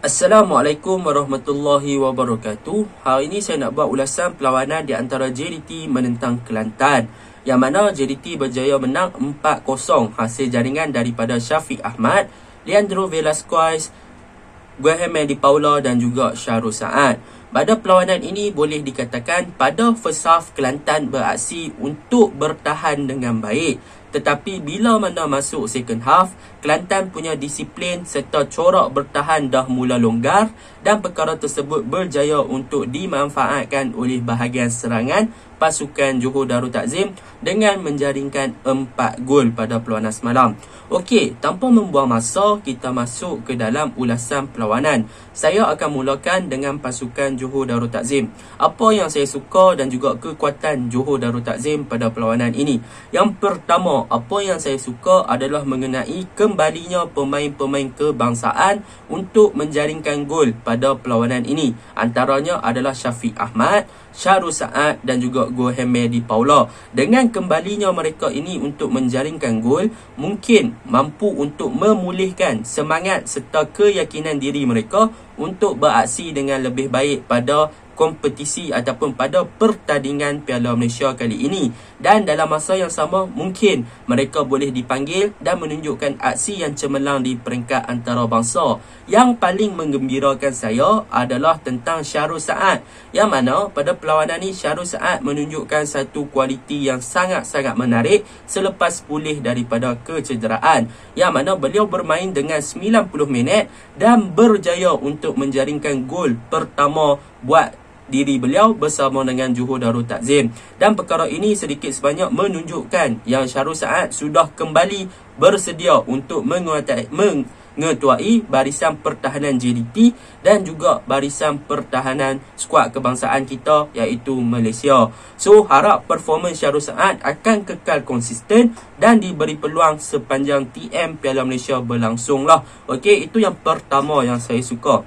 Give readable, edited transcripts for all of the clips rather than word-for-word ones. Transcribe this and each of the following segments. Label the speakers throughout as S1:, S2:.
S1: Assalamualaikum warahmatullahi wabarakatuh. Hari ini saya nak buat ulasan perlawanan di antara JDT menentang Kelantan, yang mana JDT berjaya menang 4-0 hasil jaringan daripada Syafiq Ahmad, Leandro Velasquez, Graham Di Paula dan juga Syahrul Saad. Pada perlawanan ini boleh dikatakan pada first half Kelantan beraksi untuk bertahan dengan baik. Tetapi bila mana masuk second half, Kelantan punya disiplin serta corak bertahan dah mula longgar dan perkara tersebut berjaya untuk dimanfaatkan oleh bahagian serangan pasukan Johor Darul Takzim dengan menjaringkan 4 gol pada perlawanan semalam. Okey, tanpa membuang masa, kita masuk ke dalam ulasan perlawanan. Saya akan mulakan dengan pasukan Johor Darul Takzim. Apa yang saya suka dan juga kekuatan Johor Darul Takzim pada perlawanan ini? Yang pertama, apa yang saya suka adalah mengenai kembalinya pemain-pemain kebangsaan untuk menjaringkan gol pada perlawanan ini. Antaranya adalah Syafiq Ahmad, Syahrul Saad dan juga Graham Di Paula. Dengan kembalinya mereka ini untuk menjaringkan gol, mungkin mampu untuk memulihkan semangat serta keyakinan diri mereka untuk beraksi dengan lebih baik pada kompetisi ataupun pada pertandingan Piala Malaysia kali ini. Dan dalam masa yang sama, mungkin mereka boleh dipanggil dan menunjukkan aksi yang cemerlang di peringkat antarabangsa. Yang paling menggembirakan saya adalah tentang Syahrul Saad, yang mana pada perlawanan ini Syahrul Saad menunjukkan satu kualiti yang sangat-sangat menarik selepas pulih daripada kecederaan, yang mana beliau bermain dengan 90 minit dan berjaya untuk menjaringkan gol pertama buat diri beliau bersama dengan Johor Darul Takzim. Dan perkara ini sedikit sebanyak menunjukkan yang Syahrul Saad sudah kembali bersedia untuk mengetuai barisan pertahanan JDT dan juga barisan pertahanan skuad kebangsaan kita iaitu Malaysia. So, harap performance Syahrul Saad akan kekal konsisten dan diberi peluang sepanjang TM Piala Malaysia berlangsung lah. Okey, itu yang pertama yang saya suka.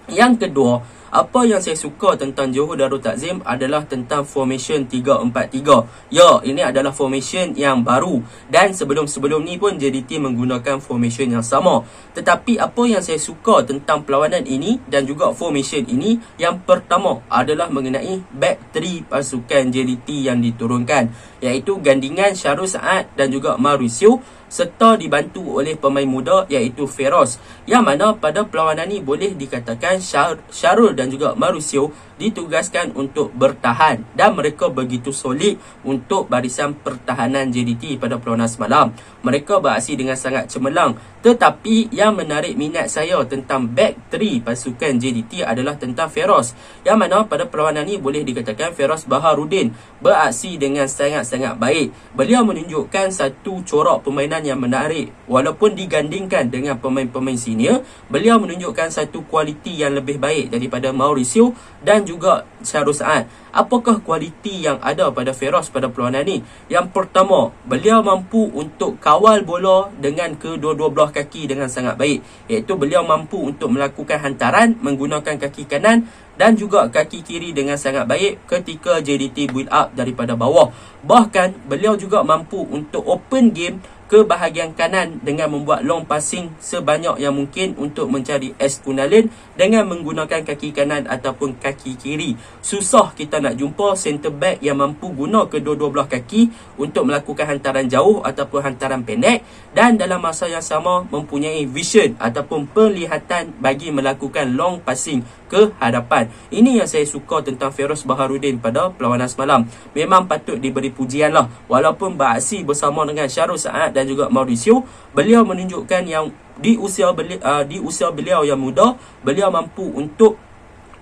S1: Yang kedua, apa yang saya suka tentang Johor Darul Takzim adalah tentang formation 3-4-3. Ya, ini adalah formation yang baru dan sebelum-sebelum ni pun JDT menggunakan formation yang sama. Tetapi apa yang saya suka tentang perlawanan ini dan juga formation ini, yang pertama adalah mengenai back 3 pasukan JDT yang diturunkan, iaitu gandingan Syahrul Saad dan juga Mauricio serta dibantu oleh pemain muda iaitu Feroz, yang mana pada perlawanan ini boleh dikatakan Syahrul dan juga Mauricio ditugaskan untuk bertahan dan mereka begitu solid untuk barisan pertahanan JDT pada perlawanan semalam. Mereka beraksi dengan sangat cemerlang. Tetapi yang menarik minat saya tentang back 3 pasukan JDT adalah tentang Feroz, yang mana pada perlawanan ini boleh dikatakan Feroz Baharudin beraksi dengan sangat-sangat baik. Beliau menunjukkan satu corak permainan yang menarik. Walaupun digandingkan dengan pemain-pemain senior, beliau menunjukkan satu kualiti yang lebih baik daripada Mauricio dan juga Syahrul Saad. Apakah kualiti yang ada pada Feroz pada perlawanan ini? Yang pertama, beliau mampu untuk kawal bola dengan kedua-dua belah kaki dengan sangat baik, iaitu beliau mampu untuk melakukan hantaran menggunakan kaki kanan dan juga kaki kiri dengan sangat baik ketika JDT build up daripada bawah. Bahkan beliau juga mampu untuk open game ke bahagian kanan dengan membuat long passing sebanyak yang mungkin untuk mencari S. Kunalin dengan menggunakan kaki kanan ataupun kaki kiri. Susah kita nak jumpa center back yang mampu guna kedua-dua belah kaki untuk melakukan hantaran jauh ataupun hantaran pendek dan dalam masa yang sama mempunyai vision ataupun penglihatan bagi melakukan long passing ke hadapan. Ini yang saya suka tentang Feroz Baharudin pada perlawanan semalam. Memang patut diberi pujian lah. Walaupun beraksi bersama dengan Syahrul Saad dan juga Mauricio, beliau menunjukkan yang di usia beliau yang muda, beliau mampu untuk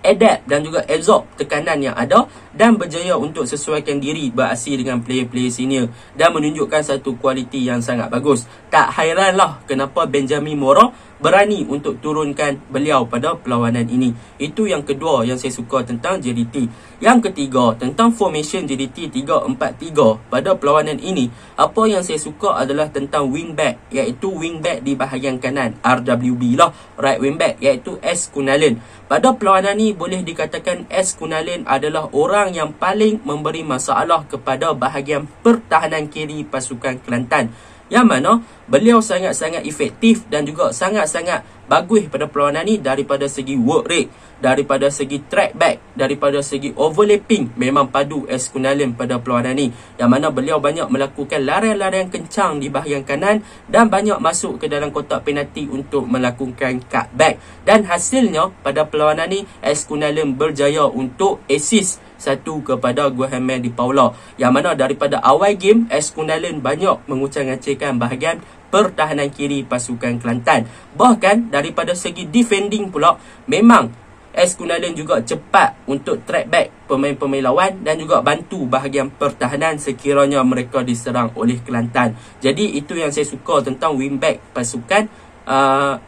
S1: adapt dan juga absorb tekanan yang ada dan berjaya untuk sesuaikan diri beraksi dengan player-player senior dan menunjukkan satu kualiti yang sangat bagus. Tak hairanlah kenapa Benjamin Mora berani untuk turunkan beliau pada perlawanan ini. Itu yang kedua yang saya suka tentang JDT. Yang ketiga, tentang formation JDT 3-4-3 pada perlawanan ini, apa yang saya suka adalah tentang wingback, iaitu wingback di bahagian kanan, RWB lah, right wingback, iaitu S. Kunalin. Pada perlawanan ini boleh dikatakan S. Kunalin adalah orang yang paling memberi masalah kepada bahagian pertahanan kiri pasukan Kelantan. yang mana beliau sangat-sangat efektif dan juga sangat-sangat bagus pada perlawanan ni daripada segi work rate, daripada segi track back, daripada segi overlapping. Memang padu Eskunalen pada perlawanan ni, yang mana beliau banyak melakukan larian-larian kencang di bahagian kanan dan banyak masuk ke dalam kotak penalti untuk melakukan cutback. Dan hasilnya pada perlawanan ni Eskunalen berjaya untuk assist satu kepada Guilherme de Paula, yang mana daripada awal game Eskunalen banyak mengucang-acingkan bahagian pertahanan kiri pasukan Kelantan. Bahkan daripada segi defending pula, memang Eskunalen juga cepat untuk track back pemain-pemain lawan dan juga bantu bahagian pertahanan sekiranya mereka diserang oleh Kelantan. Jadi itu yang saya suka tentang wingback pasukan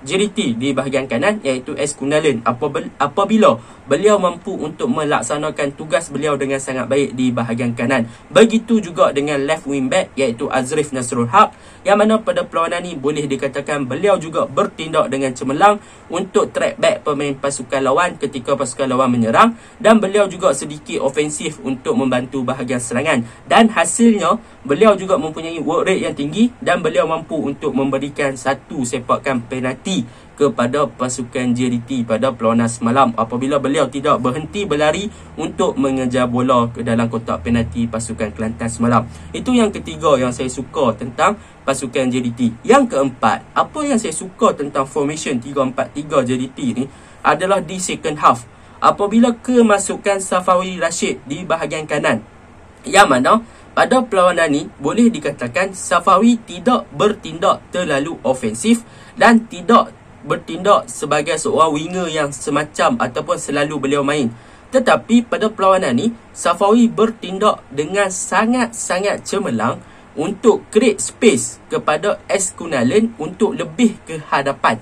S1: JDT di bahagian kanan, iaitu Eskunalen, apabila beliau mampu untuk melaksanakan tugas beliau dengan sangat baik di bahagian kanan. Begitu juga dengan left wing back, iaitu Azrif Nasrul Haq, yang mana pada perlawanan ni boleh dikatakan beliau juga bertindak dengan cemerlang untuk track back pemain pasukan lawan ketika pasukan lawan menyerang, dan beliau juga sedikit ofensif untuk membantu bahagian serangan. Dan hasilnya beliau juga mempunyai work rate yang tinggi dan beliau mampu untuk memberikan satu sepakan penalti kepada pasukan JDT pada perlawanan semalam apabila beliau tidak berhenti berlari untuk mengejar bola ke dalam kotak penalti pasukan Kelantan semalam. Itu yang ketiga yang saya suka tentang pasukan JDT. Yang keempat, apa yang saya suka tentang formation 3-4-3 JDT ni adalah di second half, apabila kemasukan Safawi Rashid di bahagian kanan, yang mana pada perlawanan ni boleh dikatakan Safawi tidak bertindak terlalu ofensif dan tidak bertindak sebagai seorang winger yang semacam ataupun selalu beliau main. Tetapi pada perlawanan ni Safawi bertindak dengan sangat-sangat cemerlang untuk create space kepada Eskunalen untuk lebih ke hadapan.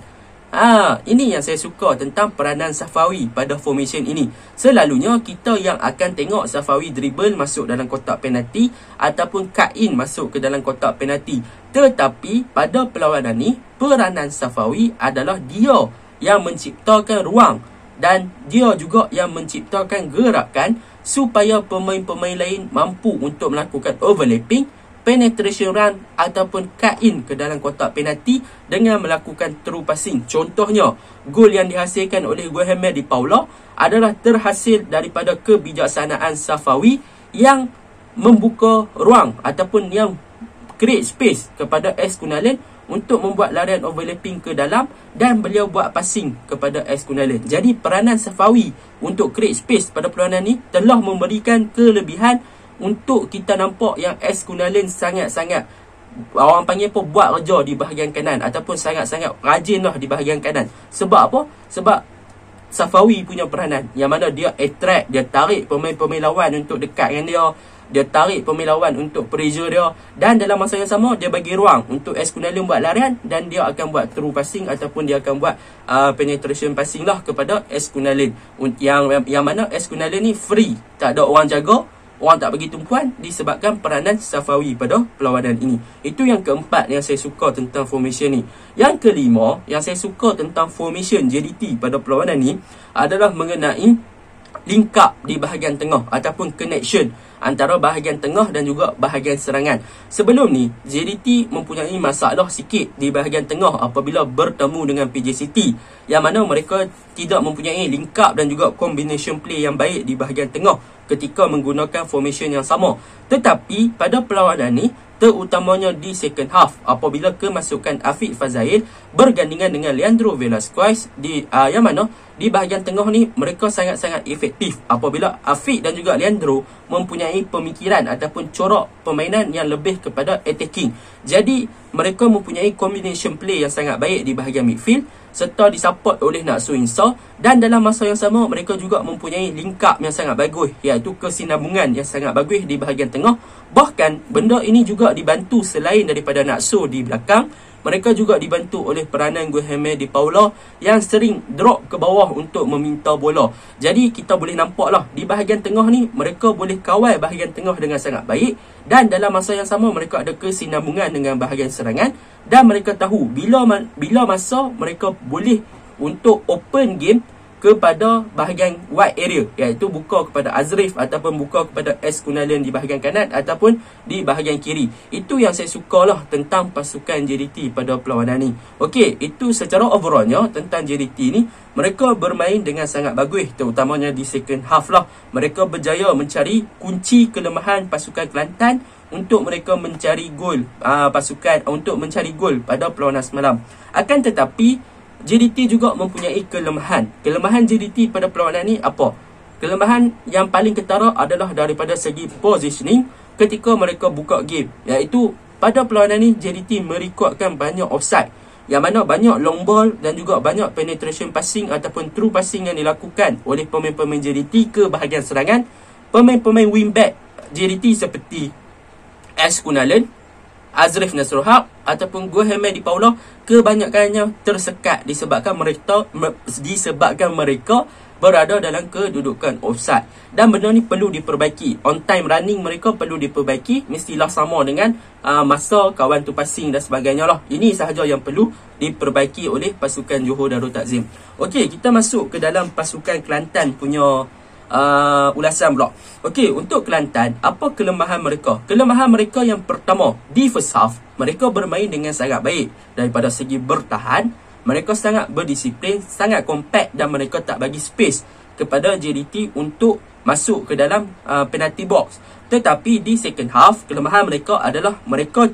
S1: Ini yang saya suka tentang peranan Safawi pada formation ini. Selalunya kita yang akan tengok Safawi dribble masuk dalam kotak penalti ataupun cut in masuk ke dalam kotak penalti. Tetapi pada perlawanan ni peranan Safawi adalah dia yang menciptakan ruang dan dia juga yang menciptakan gerakan supaya pemain-pemain lain mampu untuk melakukan overlapping, penetration run ataupun cut in ke dalam kotak penalti dengan melakukan through passing. Contohnya, gol yang dihasilkan oleh Guilherme de Paula adalah terhasil daripada kebijaksanaan Safawi yang membuka ruang ataupun yang create space kepada Eskunalen untuk membuat larian overlapping ke dalam dan beliau buat passing kepada Eskunalen. Jadi peranan Safawi untuk create space pada perlawanan ni telah memberikan kelebihan untuk kita nampak yang Eskunalen sangat-sangat, orang panggil apa, buat kerja di bahagian kanan ataupun sangat-sangat rajin lah di bahagian kanan. Sebab apa? Sebab Safawi punya peranan yang mana dia attract, dia tarik pemain-pemain lawan untuk dekat dengan dia tarik pemain lawan untuk pressure dia, dan dalam masa yang sama dia bagi ruang untuk Eskunalen buat larian dan dia akan buat through passing ataupun dia akan buat penetration passing lah kepada Eskunalen, yang mana Eskunalen ni free, tak ada orang jaga, orang tak bagi tumpuan disebabkan peranan Safawi pada perlawanan ini. Itu yang keempat yang saya suka tentang formation ni. Yang kelima yang saya suka tentang formation JDT pada perlawanan ni adalah mengenai link up di bahagian tengah ataupun connection antara bahagian tengah dan juga bahagian serangan. Sebelum ni JDT mempunyai masalah sikit di bahagian tengah apabila bertemu dengan PJ City, yang mana mereka tidak mempunyai link up dan juga combination play yang baik di bahagian tengah ketika menggunakan formation yang sama. Tetapi pada perlawanan ni, terutamanya di second half apabila kemasukan Afiq Fazail bergandingan dengan Leandro Velasquez yang mana di bahagian tengah ni mereka sangat-sangat efektif apabila Afiq dan juga Leandro mempunyai pemikiran ataupun corak permainan yang lebih kepada attacking. Jadi mereka mempunyai combination play yang sangat baik di bahagian midfield serta disupport oleh Naksu Insah, dan dalam masa yang sama mereka juga mempunyai link up yang sangat bagus, iaitu kesinambungan yang sangat bagus di bahagian tengah. Bahkan benda ini juga dibantu selain daripada Naksu di belakang, mereka juga dibantu oleh peranan Guilherme de Paula yang sering drop ke bawah untuk meminta bola. Jadi kita boleh nampaklah di bahagian tengah ni mereka boleh kawal bahagian tengah dengan sangat baik, dan dalam masa yang sama mereka ada kesinambungan dengan bahagian serangan, dan mereka tahu bila masa mereka boleh untuk open game kepada bahagian wide area, iaitu buka kepada Azrif ataupun buka kepada S. Kunalen di bahagian kanan ataupun di bahagian kiri. Itu yang saya sukalah tentang pasukan JDT pada perlawanan ni. Okey, itu secara overallnya tentang JDT ni. Mereka bermain dengan sangat bagus, terutamanya di second half lah. Mereka berjaya mencari kunci kelemahan pasukan Kelantan untuk mereka mencari gol untuk mencari gol pada perlawanan semalam. Akan tetapi JDT juga mempunyai kelemahan. Kelemahan JDT pada perlawanan ni apa? Kelemahan yang paling ketara adalah daripada segi positioning ketika mereka buka game, iaitu pada perlawanan ni JDT merekodkan banyak offside, yang mana banyak long ball dan juga banyak penetration passing ataupun true passing yang dilakukan oleh pemain-pemain JDT ke bahagian serangan. Pemain-pemain wingback JDT seperti S. Kunalen, Azrif Nasrul Haq ataupun Gohemedi Paula kebanyakannya tersekat disebabkan mereka berada dalam kedudukan offside. Dan benda ni perlu diperbaiki. On time running mereka perlu diperbaiki, mestilah sama dengan masa kawan tu passing dan sebagainya lah. Ini sahaja yang perlu diperbaiki oleh pasukan Johor Darul Takzim. Okey, kita masuk ke dalam pasukan Kelantan punya ulasan pula. Okey, untuk Kelantan, apa kelemahan mereka? Kelemahan mereka yang pertama, di first half mereka bermain dengan sangat baik. Daripada segi bertahan, mereka sangat berdisiplin, sangat compact dan mereka tak bagi space kepada JDT untuk masuk ke dalam penalty box. Tetapi di second half, kelemahan mereka adalah mereka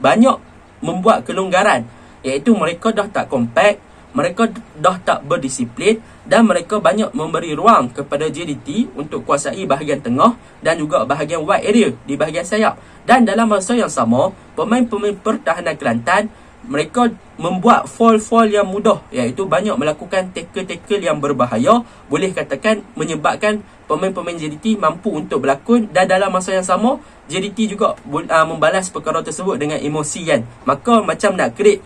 S1: banyak membuat kelonggaran, iaitu mereka dah tak compact, mereka dah tak berdisiplin dan mereka banyak memberi ruang kepada JDT untuk kuasai bahagian tengah dan juga bahagian wide area di bahagian sayap. Dan dalam masa yang sama, pemain-pemain pertahanan Kelantan mereka membuat fall-fall yang mudah, iaitu banyak melakukan tackle-tackle yang berbahaya, boleh katakan menyebabkan pemain-pemain JDT mampu untuk berlakon. Dan dalam masa yang sama, JDT juga membalas perkara tersebut dengan emosi kan. Maka macam nak create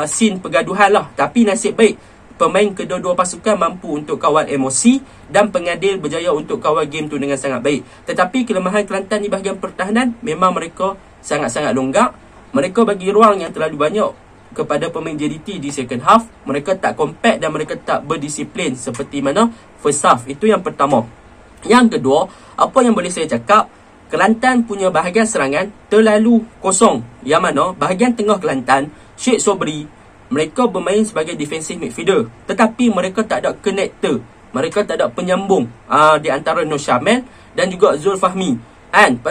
S1: scene pergaduhan lah. Tapi nasib baik pemain kedua-dua pasukan mampu untuk kawal emosi dan pengadil berjaya untuk kawal game tu dengan sangat baik. Tetapi kelemahan Kelantan di bahagian pertahanan, memang mereka sangat-sangat longgak. Mereka bagi ruang yang terlalu banyak kepada pemain JDT di second half. Mereka tak compact dan mereka tak berdisiplin seperti mana first half. Itu yang pertama. Yang kedua, apa yang boleh saya cakap, Kelantan punya bahagian serangan terlalu kosong. Yang mana bahagian tengah Kelantan, Sheikh Sobri, mereka bermain sebagai defensive midfielder, tetapi mereka tak ada connector. Mereka tak ada penyambung di antara Nur Syamil dan juga Zul Fahmi. And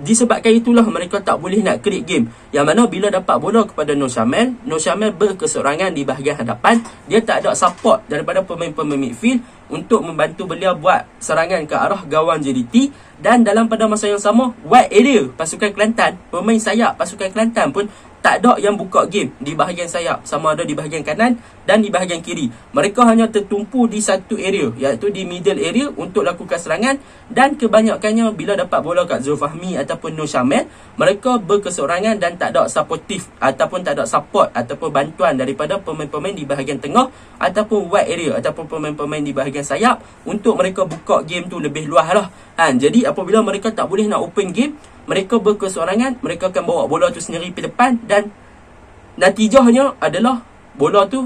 S1: disebabkan itulah mereka tak boleh nak create game. Yang mana bila dapat bola kepada Nur Syamil berkeseorangan di bahagian hadapan. Dia tak ada support daripada pemain-pemain midfield untuk membantu beliau buat serangan ke arah gawang JDT. Dan dalam pada masa yang sama, wide area pasukan Kelantan, pemain sayap pasukan Kelantan pun tak ada yang buka game di bahagian sayap, sama ada di bahagian kanan dan di bahagian kiri. Mereka hanya tertumpu di satu area, iaitu di middle area untuk lakukan serangan. Dan kebanyakannya bila dapat bola kat Zulfahmi ataupun Nur Syamil, mereka berkeseorangan dan tak ada supportive ataupun tak ada support ataupun bantuan daripada pemain-pemain di bahagian tengah ataupun wide area ataupun pemain-pemain di bahagian sayap untuk mereka buka game tu lebih luas lah. Jadi apabila mereka tak boleh nak open game, mereka berkeseorangan, mereka akan bawa bola tu sendiri ke depan dan natijahnya adalah bola tu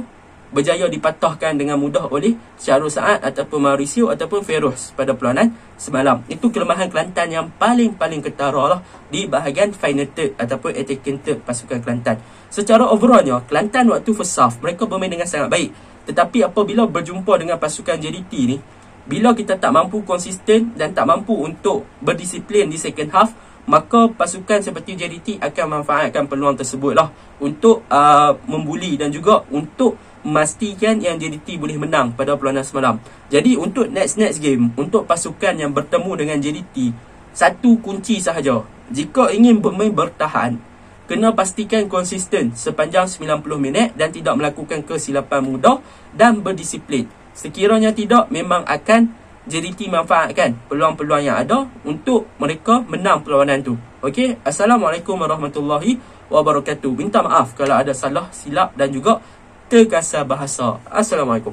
S1: berjaya dipatahkan dengan mudah oleh Syahrul Saad ataupun Mauricio ataupun Feroz pada perlawanan semalam. Itu kelemahan Kelantan yang paling ketara lah di bahagian final third ataupun attacking third pasukan Kelantan. Secara overallnya, Kelantan waktu first half mereka bermain dengan sangat baik. Tetapi apabila berjumpa dengan pasukan JDT ni, bila kita tak mampu konsisten dan tak mampu untuk berdisiplin di second half, maka pasukan seperti JDT akan memanfaatkan peluang tersebut lah untuk membuli dan juga untuk memastikan yang JDT boleh menang pada perlawanan semalam. Jadi untuk next game, untuk pasukan yang bertemu dengan JDT, satu kunci sahaja. Jika ingin bermain bertahan, kena pastikan konsisten sepanjang 90 minit dan tidak melakukan kesilapan mudah dan berdisiplin. Sekiranya tidak, memang akan JDT manfaatkan peluang-peluang yang ada untuk mereka menang perlawanan tu. Okey, Assalamualaikum warahmatullahi wabarakatuh. Minta maaf kalau ada salah, silap dan juga terkasar bahasa. Assalamualaikum.